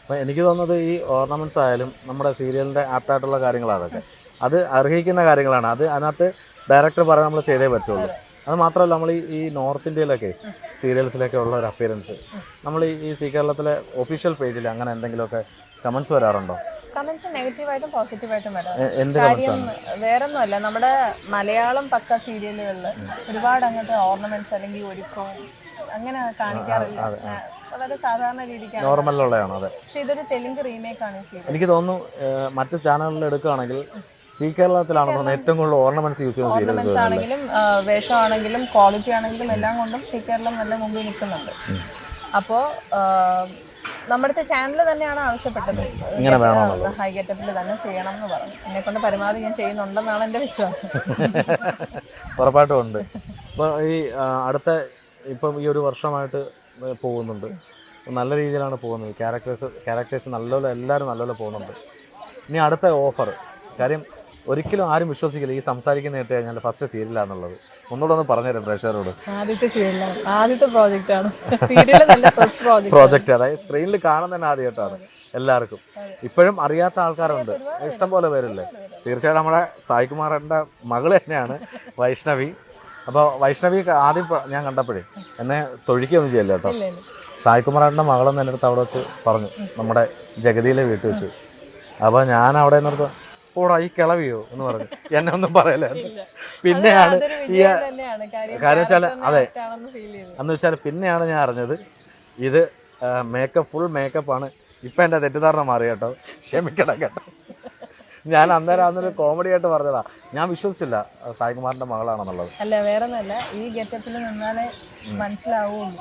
അപ്പോൾ എനിക്ക് തോന്നുന്നത് ഈ ഓർണമെൻറ്റ്സ് ആയാലും നമ്മുടെ സീരിയലിൻ്റെ ആപ്റ്റായിട്ടുള്ള കാര്യങ്ങളാണ് അതൊക്കെ. അത് അർഹിക്കുന്ന കാര്യങ്ങളാണ്. അത് അതിനകത്ത് ഡയറക്ടർ പറയാൻ നമ്മൾ ചെയ്തേ പറ്റുള്ളൂ. അത് മാത്രമല്ല നമ്മൾ ഈ നോർത്ത് ഇന്ത്യയിലൊക്കെ സീരിയൽസിലൊക്കെ ഉള്ള ഒരു അപ്പിയറൻസ് നമ്മൾ ഈ സീ കേരളത്തിലെ ഒഫീഷ്യൽ പേജിൽ അങ്ങനെ എന്തെങ്കിലുമൊക്കെ കമൻസ് വരാറുണ്ടോ? കമന്റ്സ് നെഗറ്റീവായിട്ടും പോസിറ്റീവായിട്ടും വരാം. എന്ത് കാര്യം വേറൊന്നുമല്ല, നമ്മുടെ മലയാളം പക്ക സീരിയലുകളിൽ ഒരുപാട് അങ്ങനത്തെ ഓർണമെന്റ്സ് അല്ലെങ്കിൽ ഒരുക്കവും അങ്ങനെ കാണിക്കാറില്ല. വളരെ സാധാരണ രീതിക്കാണ്, നോർമലുള്ളതാണ് അതെ. പക്ഷെ ഇതൊരു തെലുങ്ക് റീമേക്ക് ആണ് ഈ സീരിയൽ. എനിക്ക് തോന്നുന്നു മറ്റ് ചാനലുകളിൽ എടുക്കുകയാണെങ്കിൽ സീ കേരളത്തിലാണെന്ന് തോന്നുന്നു ഏറ്റവും കൂടുതൽ ഓർണമെന്റ്സ് യൂസ് ചെയ്യുന്ന സീരിയൽസ്. ഓർണമെന്റ്സ് ആണെങ്കിലും വേഷമാണെങ്കിലും ക്വാളിറ്റി ആണെങ്കിലും എല്ലാം കൊണ്ടും സീ കേരളം നല്ല മുമ്പിൽ നിൽക്കുന്നുണ്ട്. അപ്പോൾ നമ്മുടെ ചാനൽ തന്നെയാണ് ആവശ്യപ്പെട്ടത്, ഇങ്ങനെ വേണമെന്നുള്ളത്, ഹൈ ഗെറ്റപ്പിൽ തന്നെ ചെയ്യണം എന്ന് പറഞ്ഞു. എന്നെ കൊണ്ട് പരമാവധി ഞാൻ ചെയ്യുന്നുണ്ടെന്നാണ് എൻ്റെ വിശ്വാസം. ഉറപ്പായിട്ടും ഉണ്ട്. ഇപ്പോൾ ഈ ഇപ്പം ഈ ഒരു വർഷമായിട്ട് പോകുന്നുണ്ട്, നല്ല രീതിയിലാണ് പോകുന്നത്. ക്യാരക്ടേഴ്സ് നല്ലപോലെ എല്ലാവരും നല്ലപോലെ പോകുന്നുണ്ട്. ഇനി അടുത്ത ഓഫർ, കാര്യം ഒരിക്കലും ആരും വിശ്വസിക്കില്ല ഈ സംസാരിക്കുന്ന കേട്ട് കഴിഞ്ഞാൽ ഫസ്റ്റ് സീരിയലാണെന്നുള്ളത്. ഒന്നുകൂടെ ഒന്ന് പറഞ്ഞുതരാം പ്രേക്ഷകരോട്. ആദ്യത്തെ സീരിയലാണ്, ആദ്യത്തെ പ്രോജക്റ്റാണ് സീരിയൽ, നല്ല ഫസ്റ്റ് പ്രോജക്റ്റ്. അതായത് സ്ക്രീനിൽ കാണുന്നതന്നെ ആദ്യമായിട്ടാണ് എല്ലാവർക്കും. ഇപ്പോഴും അറിയാത്ത ആൾക്കാരുണ്ട്, ഇഷ്ടം പോലെ പേരില്ലേ. തീർച്ചയായിട്ടും നമ്മുടെ സായികുമാറിൻ്റെ മകള് തന്നെയാണ് വൈഷ്ണവി. അപ്പോൾ വൈഷ്ണവി ആദ്യം ഞാൻ കണ്ടപ്പോഴേ എന്നെ തൊഴിക്കൊന്നും ചെയ്യല്ല കേട്ടോ. സായികുമാറിൻ്റെ മകളെന്ന് എൻ്റെ അടുത്ത് അവിടെ വെച്ച് പറഞ്ഞു, നമ്മുടെ ജഗതിയിലെ വീട്ടിൽ വെച്ച്. അപ്പോൾ ഞാൻ അവിടെ നിന്നിട്ട് ഓടാ ഈ കിളവിയോ എന്ന് പറഞ്ഞു, എന്നെ ഒന്നും പറയല. പിന്നെയാണ് ഈ കാര്യം വെച്ചാൽ അതെ എന്ന് വെച്ചാൽ പിന്നെയാണ് ഞാൻ അറിഞ്ഞത് ഇത് ഫുൾ മേക്കപ്പാണ്. ഇപ്പം എൻ്റെ തെറ്റിദ്ധാരണ മാറി കേട്ടോ, ക്ഷമിക്കണം കേട്ടോ. ഞാൻ അന്നൊരു കോമഡി ആയിട്ട് പറഞ്ഞതാ, ഞാൻ വിശ്വസിച്ചില്ല സായികുമാറിന്റെ മകളാണെന്നുള്ളത്. അല്ല വേറൊന്നല്ല, ഈ ഗെറ്റപ്പിൽ നിന്നാലേ മനസ്സിലാവുള്ളൂ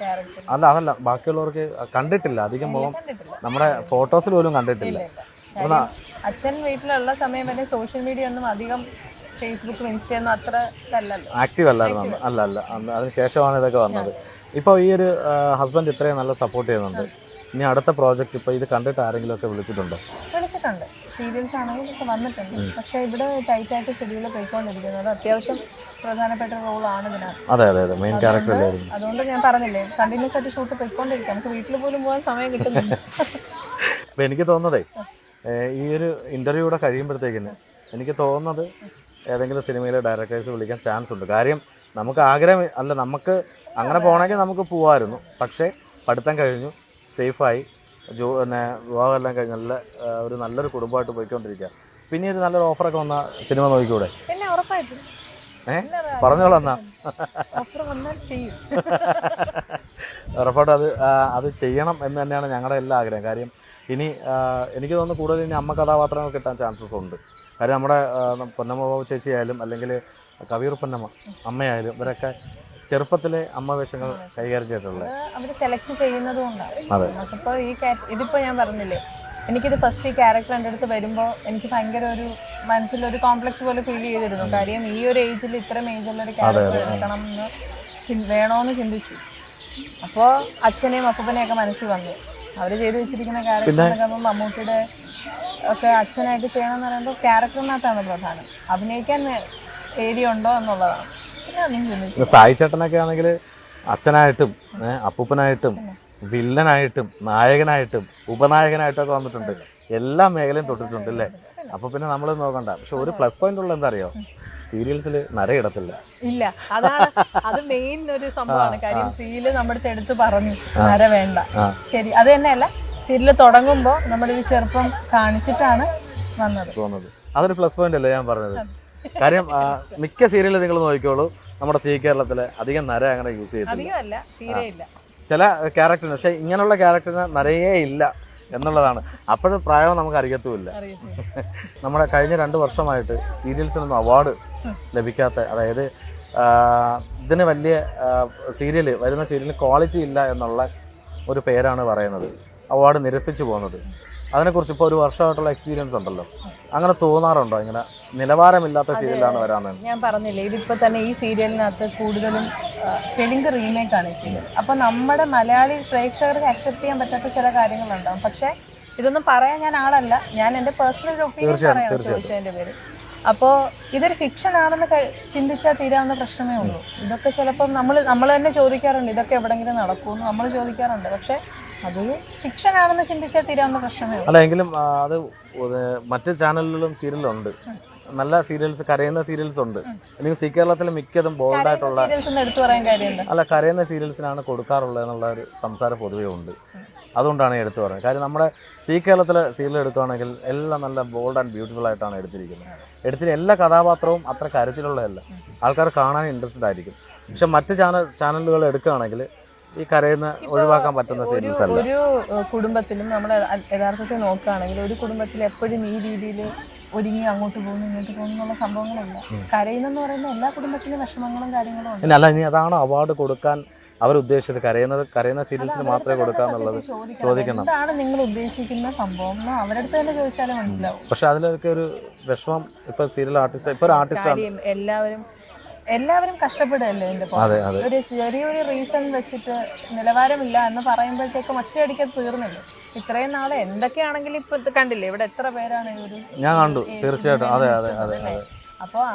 ക്യാരക്ടർ. അതല്ല ബാക്കിയുള്ളവർക്ക് കണ്ടിട്ടില്ല അധികം മുഖം, നമ്മുടെ ഫോട്ടോസിൽ പോലും കണ്ടിട്ടില്ല. അച്ഛൻ വീട്ടിലുള്ള സമയം വരെ സോഷ്യൽ മീഡിയ ഒന്നും അധികം ഫേസ്ബുക്കും ഇൻസ്റ്റയൊന്നും അത്ര ആക്റ്റീവ് അല്ലായിരുന്നു. അല്ല അതിനുശേഷമാണ് ഇതൊക്കെ വന്നത്. ഇപ്പോൾ ഈ ഒരു ഹസ്ബൻഡ് ഇത്രയും നല്ല സപ്പോർട്ട് ചെയ്യുന്നുണ്ട്. ഇനി അടുത്ത പ്രോജക്റ്റ് ഇപ്പോൾ ഇത് കണ്ടിട്ട് ആരെങ്കിലും ഒക്കെ വിളിച്ചിട്ടുണ്ടോ? വിളിച്ചിട്ടുണ്ട്, സീരിയൽസ് ആണെങ്കിൽ ഇതൊക്കെ വന്നിട്ടുണ്ട്. പക്ഷേ ഇവിടെ ടൈറ്റായിട്ട് ഷെഡ്യൂൾ പോയിക്കൊണ്ടിരിക്കുന്നത് അത്യാവശ്യം പ്രധാനപ്പെട്ട റോളാണ് ഇതിനകത്ത്. അതെ മെയിൻ ക്യാരക്ടർ അല്ലായിരുന്നു. അതുകൊണ്ട് ഞാൻ പറഞ്ഞില്ലേ, കണ്ടിന്യൂസ് ആയിട്ട് ഷൂട്ട് പോയിക്കൊണ്ടിരിക്കാം, നമുക്ക് വീട്ടിൽ പോലും പോകാൻ സമയം കിട്ടുന്നില്ല. അപ്പോൾ എനിക്ക് തോന്നുന്നതേ ഈ ഒരു ഇൻ്റർവ്യൂ കൂടെ കഴിയുമ്പോഴത്തേക്കിന് എനിക്ക് തോന്നുന്നത് ഏതെങ്കിലും സിനിമയിലെ ഡയറക്ടേഴ്സ് വിളിക്കാൻ ചാൻസ് ഉണ്ട്. കാര്യം നമുക്ക് ആഗ്രഹം അല്ല, നമുക്ക് അങ്ങനെ പോകണമെങ്കിൽ നമുക്ക് പോകാമായിരുന്നു. പക്ഷേ പഠിത്തം കഴിഞ്ഞു, സേഫായി, വിവാഹമെല്ലാം കഴിഞ്ഞ് നല്ലൊരു കുടുംബമായിട്ട് പോയിക്കൊണ്ടിരിക്കുക. പിന്നെ ഒരു നല്ലൊരു ഓഫറൊക്കെ വന്ന സിനിമ നോക്കിക്കൂടെ? പിന്നെ ഉറപ്പായിട്ടും പറഞ്ഞോളാം എന്നാ. ഉറപ്പായിട്ടും അത് ചെയ്യണം എന്ന് തന്നെയാണ് ഞങ്ങളുടെ എല്ലാ ആഗ്രഹം. കാര്യം ഇനി എനിക്ക് തോന്നുന്നു കൂടുതൽ ഇനി അമ്മ കഥാപാത്രങ്ങൾ കിട്ടാൻ ചാൻസസ് ഉണ്ട്. കാര്യം നമ്മുടെ പൊന്നമ്മ ചേച്ചിയായാലും അല്ലെങ്കിൽ കവിയൂർ പൊന്നമ്മ അമ്മയായാലും ഇവരൊക്കെ ചെറുപ്പത്തിലെ അമ്മ വേഷങ്ങൾ കൈകാര്യം ചെയ്തിട്ടുള്ളത് അവർ സെലക്ട് ചെയ്യുന്നതും ഉണ്ടാവും. അപ്പോൾ ഇതിപ്പോൾ ഞാൻ പറഞ്ഞില്ലേ, എനിക്കിത് ഫസ്റ്റ് ഈ ക്യാരക്ടർ എൻ്റെ അടുത്ത് വരുമ്പോൾ എനിക്ക് ഭയങ്കര ഒരു മനസ്സിലൊരു കോംപ്ലക്സ് പോലെ ഫീൽ ചെയ്തിരുന്നു. കാര്യം ഈ ഒരു ഏജിൽ ഇത്രയും ഏജുള്ളൊരു ക്യാരക്ടർ എടുക്കണം എന്ന് വേണമെന്ന് ചിന്തിച്ചു. അപ്പോൾ അച്ഛനെയും അപ്പൂപ്പനെയൊക്കെ മനസ്സിൽ വന്നു. അവർ ചെയ്തു വെച്ചിരിക്കുന്ന ക്യാരക്ടറിനൊക്കെ ആകുമ്പോൾ മമ്മൂട്ടിയുടെ ഒക്കെ അച്ഛനായിട്ട് ചെയ്യണമെന്ന് പറയുമ്പോൾ ക്യാരക്ടറിനകത്താണ് പ്രധാനം. അഭിനയിക്കാൻ ഏരിയ ഉണ്ടോ എന്നുള്ളതാണ്. സായി ചേട്ടനൊക്കെ ആണെങ്കിൽ അച്ഛനായിട്ടും അപ്പൂപ്പനായിട്ടും വില്ലനായിട്ടും നായകനായിട്ടും ഉപനായകനായിട്ടും ഒക്കെ വന്നിട്ടുണ്ട്. എല്ലാ മേഖലയും തൊട്ടിട്ടുണ്ട് അല്ലേ? അപ്പൊ പിന്നെ നമ്മൾ നോക്കണ്ട. പക്ഷെ ഒരു പ്ലസ് പോയിന്റ് ഉള്ള എന്താ അറിയോ, സീരിയൽസിൽ നരയിടത്തില്ല. ഇല്ല, അതാണ് അത് മെയിൻ ഒരു സംഭവമാണ്. കാര്യം സീരിയല് നമ്മുടെ അടുത്ത് എടുത്ത് പറഞ്ഞു നര വേണ്ട. ശരി, അത് തന്നെയല്ല, സീരിയല് തുടങ്ങുമ്പോൾ നമ്മുടെ ഒരു ചെറുപ്പം കാണിച്ചിട്ടാണ് വന്നത്. അതൊരു പ്ലസ് പോയിന്റ് അല്ലേ ഞാൻ പറഞ്ഞത്. കാര്യം മിക്ക സീരിയൽ നിങ്ങൾ നോക്കിക്കോളൂ, നമ്മുടെ സീ കേരളത്തില് അധികം നര അങ്ങനെ യൂസ് ചെയ്തില്ല. ചില ക്യാരക്ടറിന്, പക്ഷെ ഇങ്ങനെയുള്ള ക്യാരക്ടറിന് നരയേ ഇല്ല എന്നുള്ളതാണ്. അപ്പോഴും പ്രായം നമുക്ക് അറിയത്തുമില്ല. നമ്മുടെ കഴിഞ്ഞ 2 വർഷമായിട്ട് സീരിയൽസിനൊന്നും അവാർഡ് ലഭിക്കാത്ത, അതായത് ഇതിന് വലിയ വരുന്ന സീരിയലിന് ക്വാളിറ്റി ഇല്ല എന്നുള്ള ഒരു പേരാണ് പറയുന്നത്. അവാർഡ് നിരസിച്ചു പോകുന്നത്. അതിനെക്കുറിച്ച് ഇപ്പോൾ ഒരു വർഷമായിട്ടുള്ള എക്സ്പീരിയൻസ് ഉണ്ടല്ലോ, അങ്ങനെ തോന്നാറുണ്ടോ? ഇങ്ങനെ നിലവാരമില്ലാത്ത സീരിയലാണ് വരാമെന്ന് ഞാൻ പറഞ്ഞില്ലേ, ഇതിപ്പോൾ തന്നെ ഈ സീരിയലിനകത്ത് കൂടുതലും തെലുങ്ക് റീമേക്കാണ് ഈ സീരിയൽ. അപ്പോൾ നമ്മുടെ മലയാളി പ്രേക്ഷകർക്ക് അക്സെപ്റ്റ് ചെയ്യാൻ പറ്റാത്ത ചില കാര്യങ്ങളുണ്ടാകും. പക്ഷേ ഇതൊന്നും പറയാൻ ഞാൻ ആളല്ല, ഞാൻ എൻ്റെ പേഴ്സണൽ ഒപ്പീനിയൻ പറയാൻ ചോദിച്ചതിൻ്റെ പേര്. അപ്പോൾ ഇതൊരു ഫിക്ഷൻ ആണെന്ന് ചിന്തിച്ചാൽ തീരാവുന്ന പ്രശ്നമേ ഉള്ളൂ. ഇതൊക്കെ ചിലപ്പം നമ്മൾ തന്നെ ചോദിക്കാറുണ്ട്, ഇതൊക്കെ എവിടെയെങ്കിലും നടക്കുമെന്ന് നമ്മൾ ചോദിക്കാറുണ്ട്. പക്ഷേ അത് ഫിക്ഷൻ ആണെന്ന് ചിന്തിച്ചാൽ തീരാവുന്ന പ്രശ്നമേ ഉള്ളൂ. അല്ല എങ്കിലും അത് മറ്റ് ചാനലുകളിലും സീരിയലുണ്ട്, നല്ല സീരിയൽസ്, കരയുന്ന സീരിയൽസ് ഉണ്ട്. അല്ലെങ്കിൽ സി കേരളത്തിൽ മിക്കതും ബോൾഡായിട്ടുള്ള സീരിയൽസ് എന്ന് എടുത്തു പറയാൻ കാര്യമുണ്ട്. അല്ല കരയുന്ന സീരിയൽസിനാണ് കൊടുക്കാറുള്ളത് എന്നുള്ള ഒരു സംസാരം പൊതുവേ ഉണ്ട്. അതുകൊണ്ടാണ് എടുത്തു പറയുന്നത്. കാര്യം നമ്മുടെ സി കേരളത്തിൽ സീരിയൽ എടുക്കുകയാണെങ്കിൽ എല്ലാം നല്ല ബോൾഡ് ആൻഡ് ബ്യൂട്ടിഫുൾ ആയിട്ടാണ് എടുത്തിരിക്കുന്നത്. എല്ലാ കഥാപാത്രവും അത്ര കരച്ചിലുള്ളതല്ല, ആൾക്കാർ കാണാൻ ഇൻട്രസ്റ്റഡ് ആയിരിക്കും. പക്ഷെ മറ്റ് ചാനലുകൾ എടുക്കുകയാണെങ്കിൽ ഈ കരയുന്ന ഒഴിവാക്കാൻ പറ്റുന്ന സീരിയൽസ് അല്ല. ഒരു കുടുംബത്തിലും നമ്മൾ യഥാർത്ഥത്തിൽ നോക്കുകയാണെങ്കിൽ ഒരു കുടുംബത്തിൽ എപ്പോഴും ഈ രീതിയിൽ ഒരുങ്ങി അങ്ങോട്ട് പോകുന്നു ഇങ്ങോട്ട് പോകുന്നു എന്നുള്ള സംഭവങ്ങളല്ല. കരയുന്നെന്ന് പറയുന്ന എല്ലാ കുടുംബത്തിലും വിഷമങ്ങളും കാര്യങ്ങളും ഉണ്ട്. അല്ല ഇനി അതാണ് അവാർഡ് കൊടുക്കാൻ അവരുദ്ദേശിച്ചത്, കരയുന്ന സീരിയൽസിന് മാത്രമേ കൊടുക്കാന്നുള്ളത് ചോദിക്കണം. എന്താണ് നിങ്ങൾ ഉദ്ദേശിക്കുന്ന സംഭവം എന്ന് അവരുടെ അടുത്ത് തന്നെ ചോദിച്ചാലേ മനസ്സിലാവും. പക്ഷെ അതിലൊക്കെ ഒരു വിഷമം. ഇപ്പൊ സീരിയൽ ആർട്ടിസ്റ്റ്, ഇപ്പൊ ഒരു ആർട്ടിസ്റ്റ് എല്ലാവരും കഷ്ടപ്പെടുകയല്ലേ എന്റെ ഒരു ചെറിയൊരു റീസൺ വെച്ചിട്ട് നിലവാരമില്ല എന്ന് പറയുമ്പോഴത്തേക്ക് ഒറ്റയടിക്കത് തീർന്നില്ല. ഇത്രയും നാളെ എന്തൊക്കെയാണെങ്കിലും ഇപ്പൊ കണ്ടില്ലേ ഇവിടെ എത്ര പേരാണ് ഞാൻ കണ്ടു തീർച്ചയായിട്ടും. അതെ അതെ അതെ. അപ്പോൾ